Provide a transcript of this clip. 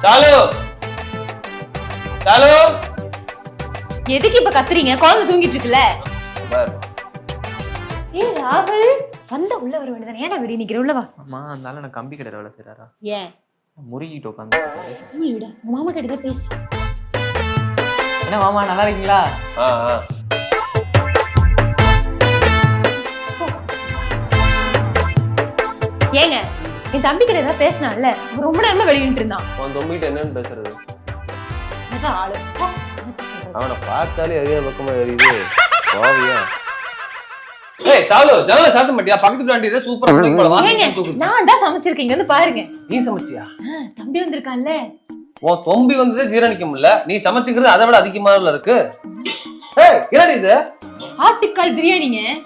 சாலு சாலு எதுக்கு இப்ப கத்துறீங்க? குழந்தை தூங்கிட்டு இருக்குல்ல. பாரு ஏ ராகுல், வந்த உள்ள வர வேண்டியதானே? ஏன்டா வெளிய நிக்கிற? உள்ள வா. அம்மா அந்த நான் கம்பி கடையில வேலை செய்யறாரா? ஏன் முறுகிட்டு உட்காந்து. நீ விட உங்க மாமா கிட்ட தான் பேசு. என்ன மாமா நல்லா இருக்கீங்களா? ஏங்க என் தம்பி கிட்ட ஏதாவது பேசினான்ல, ரொம்ப நேரமா வெளியிட்டு இருந்தான். உன் தம்பிகிட்ட என்னன்னு பேசுறது? அதான் ஆளு. அவனை பார்த்தாலே எரிய பக்கமா எரியுது. பாவியா? ஏய் சாலு, ஜன்னல சாத்த மாட்டியா? பக்கத்து வண்டியில சூப்பரா ஸ்மோக் போல ஏங்க வாங்க. நான் தான் சமைச்சிருக்கீங்க வந்து பாருங்க. நீ சமைச்சியா? தம்பி வந்திருக்கான்ல. உன் தம்பி வந்ததே ஜீரணிக்க முடியல, நீ சமைச்சுக்கிறது அதை விட அதிகமா இருக்கு. ஏய் என்னடி இது? ஆட்டுக்கால் பிரியாணிங்க.